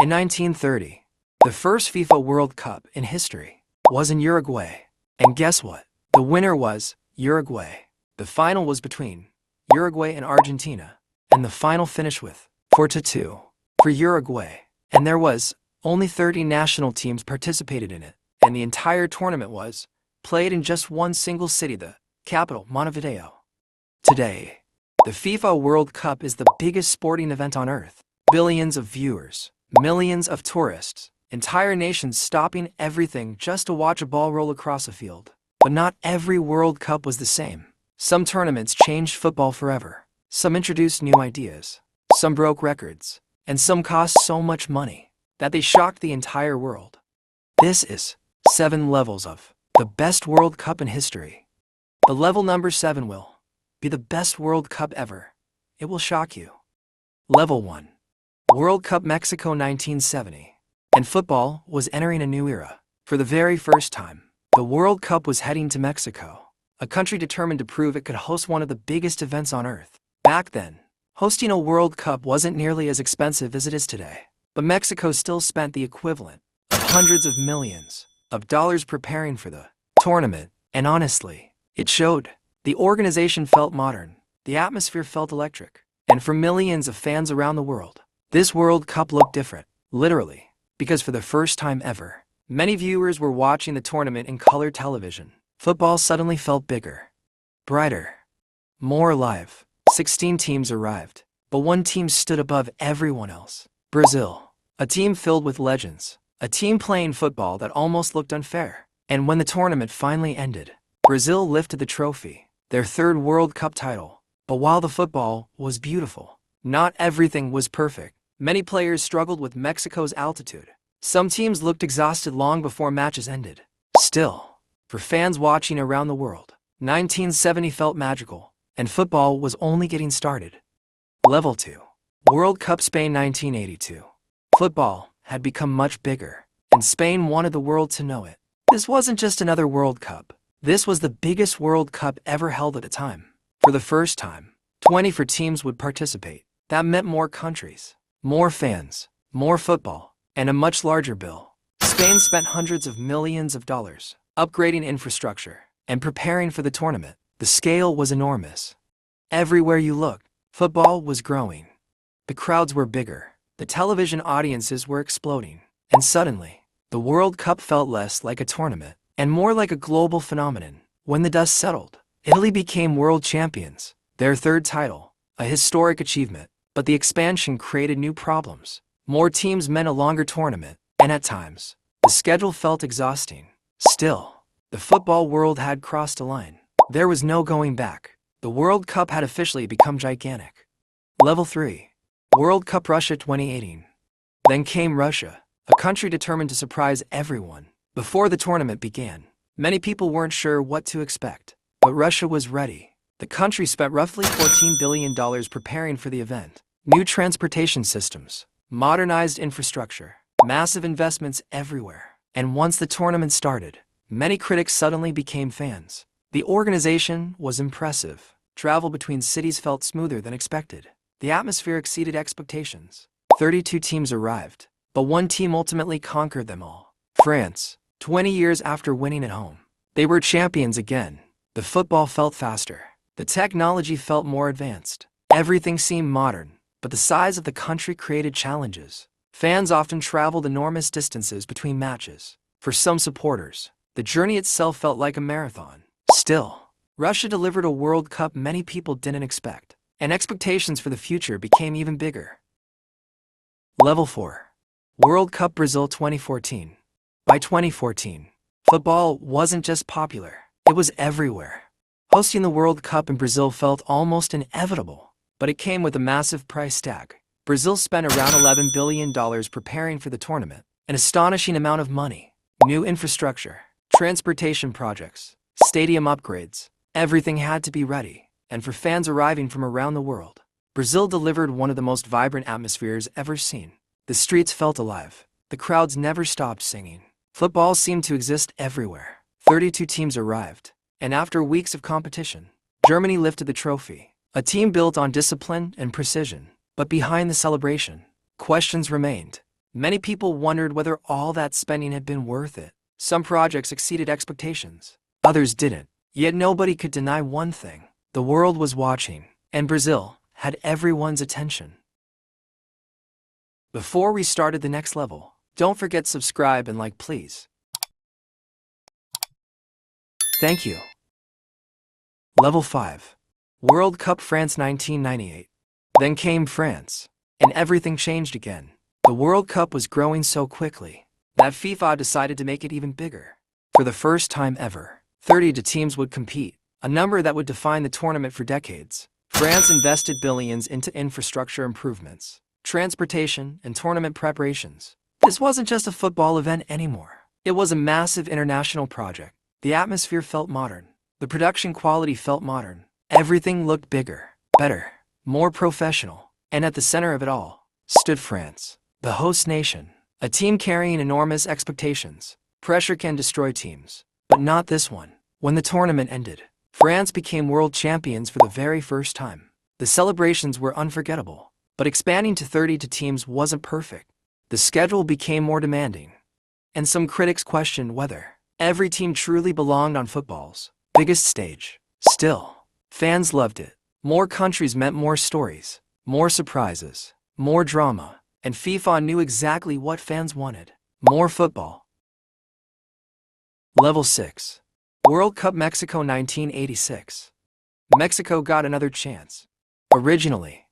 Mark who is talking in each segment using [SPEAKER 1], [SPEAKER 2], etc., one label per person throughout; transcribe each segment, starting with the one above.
[SPEAKER 1] In 1930, the first FIFA World Cup in history was in Uruguay. And guess what? The winner was Uruguay. The final was between Uruguay and Argentina, and the final finished with 4-2 for Uruguay. And there was only 30 national teams participated in it, and the entire tournament was played in just one single city, the capital, Montevideo. Today, the FIFA World Cup is the biggest sporting event on earth. Billions of viewers, millions of tourists, entire nations stopping everything just to watch a ball roll across a field. But not every World Cup was the same. Some tournaments changed football forever. Some introduced new ideas. Some broke records. And some cost so much money that they shocked the entire world. This is 7 levels of the best World Cup in history. The level number 7 will be the best World Cup ever. It will shock you. Level 1. World Cup Mexico 1970. And football was entering a new era. For the very first time, the World Cup was heading to Mexico, a country determined to prove it could host one of the biggest events on earth. Back then, hosting a World Cup wasn't nearly as expensive as it is today, but Mexico still spent the equivalent of hundreds of millions of dollars preparing for the tournament, and honestly, it showed. The organization felt modern, the atmosphere felt electric, and for millions of fans around the world, this World Cup looked different, literally, because for the first time ever, many viewers were watching the tournament in color television. Football suddenly felt bigger, brighter, more alive. 16 teams arrived, but one team stood above everyone else. Brazil, a team filled with legends, a team playing football that almost looked unfair. And when the tournament finally ended, Brazil lifted the trophy, their 3rd World Cup title. But while the football was beautiful, not everything was perfect. Many players struggled with Mexico's altitude. Some teams looked exhausted long before matches ended. Still, for fans watching around the world, 1970 felt magical, and football was only getting started. Level 2. World Cup Spain 1982. Football had become much bigger, and Spain wanted the world to know it. This wasn't just another World Cup. This was the biggest World Cup ever held at the time. For the first time, 24 teams would participate. That meant more countries, more fans, more football, and a much larger bill. Spain spent hundreds of millions of dollars upgrading infrastructure and preparing for the tournament. The scale was enormous. Everywhere you looked, football was growing. The crowds were bigger, the television audiences were exploding, and suddenly, the World Cup felt less like a tournament and more like a global phenomenon. When the dust settled, Italy became world champions, their 3rd title, a historic achievement. But the expansion created new problems. More teams meant a longer tournament, and at times, the schedule felt exhausting. Still, the football world had crossed a line. There was no going back. The World Cup had officially become gigantic. Level 3. World Cup Russia 2018. Then came Russia, a country determined to surprise everyone. Before the tournament began, many people weren't sure what to expect. But Russia was ready. The country spent roughly $14 billion preparing for the event. New transportation systems, modernized infrastructure, massive investments everywhere. And once the tournament started, many critics suddenly became fans. The organization was impressive. Travel between cities felt smoother than expected. The atmosphere exceeded expectations. 32 teams arrived, but one team ultimately conquered them all. France, 20 years after winning at home. They were champions again. The football felt faster. The technology felt more advanced. Everything seemed modern, but the size of the country created challenges. Fans often traveled enormous distances between matches. For some supporters, the journey itself felt like a marathon. Still, Russia delivered a World Cup many people didn't expect, and expectations for the future became even bigger. Level 4. World Cup Brazil 2014. By 2014, football wasn't just popular, it was everywhere. Hosting the World Cup in Brazil felt almost inevitable, but it came with a massive price tag. Brazil spent around $11 billion preparing for the tournament, an astonishing amount of money. New infrastructure, transportation projects, stadium upgrades, everything had to be ready. And for fans arriving from around the world, Brazil delivered one of the most vibrant atmospheres ever seen. The streets felt alive. The crowds never stopped singing. Football seemed to exist everywhere. 32 teams arrived, and after weeks of competition, Germany lifted the trophy, a team built on discipline and precision. But behind the celebration, questions remained. Many people wondered whether all that spending had been worth it. Some projects exceeded expectations, others didn't. Yet nobody could deny one thing: the world was watching, and Brazil had everyone's attention. Before we started the next level, don't forget to subscribe and like, please. Thank you. Level 5. World Cup France 1998. Then came France, and everything changed again. The World Cup was growing so quickly that FIFA decided to make it even bigger. For the first time ever, 32 teams would compete, a number that would define the tournament for decades. France invested billions into infrastructure improvements, transportation, and tournament preparations. This wasn't just a football event anymore. It was a massive international project. The atmosphere felt modern. The production quality felt modern. Everything looked bigger, better, more professional. And at the center of it all stood France, the host nation, a team carrying enormous expectations. Pressure can destroy teams, but not this one. When the tournament ended, France became world champions for the very first time. The celebrations were unforgettable, but expanding to 32 teams wasn't perfect. The schedule became more demanding, and some critics questioned whether every team truly belonged on football's biggest stage. Still, fans loved it. More countries meant more stories, more surprises, more drama, and FIFA knew exactly what fans wanted: more football. Level 6. World Cup Mexico 1986. Mexico got another chance. Originally,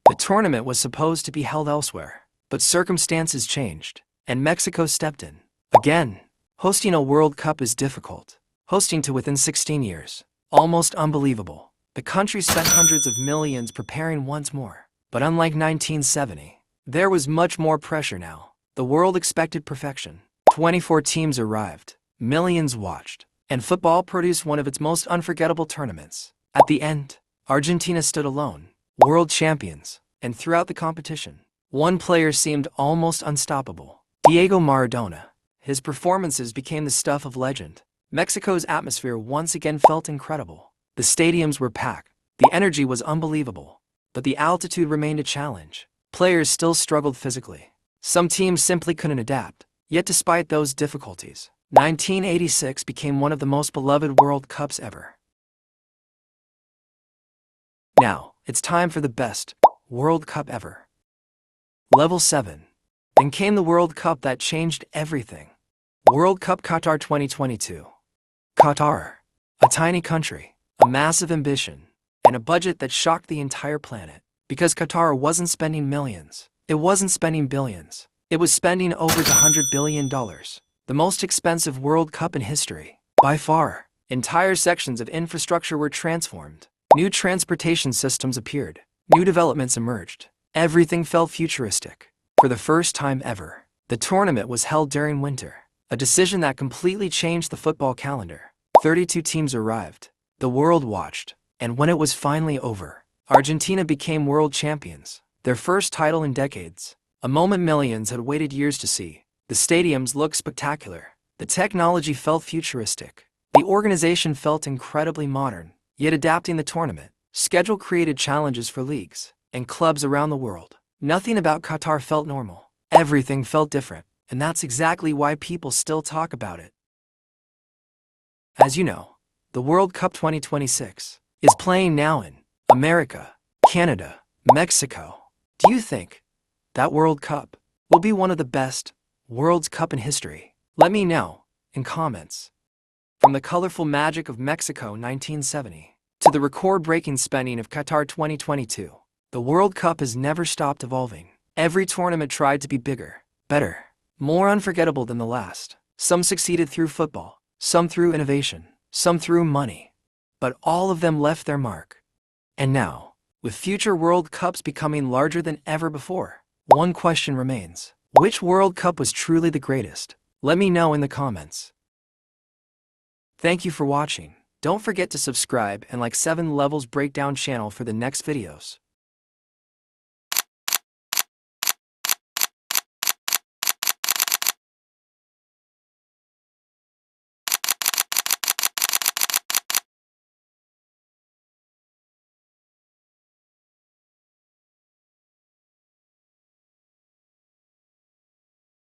[SPEAKER 1] the tournament was supposed to be held elsewhere, but circumstances changed, and Mexico stepped in. Again, hosting a World Cup is difficult. Hosting to within 16 years, almost unbelievable. The country spent hundreds of millions preparing once more. But unlike 1970, there was much more pressure now. The world expected perfection. 24 teams arrived, millions watched, and football produced one of its most unforgettable tournaments. At the end, Argentina stood alone, world champions, and throughout the competition, one player seemed almost unstoppable: Diego Maradona. His performances became the stuff of legend. Mexico's atmosphere once again felt incredible. The stadiums were packed, the energy was unbelievable, but the altitude remained a challenge. Players still struggled physically. Some teams simply couldn't adapt. Yet despite those difficulties, 1986 became one of the most beloved World Cups ever. Now, it's time for the best World Cup ever. Level 7. Then came the World Cup that changed everything. World Cup Qatar 2022. Qatar, a tiny country, a massive ambition, and a budget that shocked the entire planet. Because Qatar wasn't spending millions, it wasn't spending billions, it was spending over $100 billion, the most expensive World Cup in history. By far, entire sections of infrastructure were transformed. New transportation systems appeared, new developments emerged. Everything felt futuristic. For the first time ever, the tournament was held during winter, a decision that completely changed the football calendar. 32 teams arrived. The world watched, and when it was finally over, Argentina became world champions, their first title in decades, a moment millions had waited years to see. The stadiums looked spectacular, the technology felt futuristic, the organization felt incredibly modern. Yet adapting the tournament schedule created challenges for leagues and clubs around the world. Nothing about Qatar felt normal. Everything felt different, and that's exactly why people still talk about it. As you know, the World Cup 2026 is playing now in America, Canada, Mexico. Do you think that World Cup will be one of the best World Cup in history? Let me know in comments. From the colorful magic of Mexico 1970 to the record-breaking spending of Qatar 2022, the World Cup has never stopped evolving. Every tournament tried to be bigger, better, more unforgettable than the last. Some succeeded through football, some through innovation, some through money, but all of them left their mark. And now, with future World Cups becoming larger than ever before, one question remains: which World Cup was truly the greatest? Let me know in the comments. Thank you for watching. Don't forget to subscribe and like 7 Levels Breakdown channel for the next videos.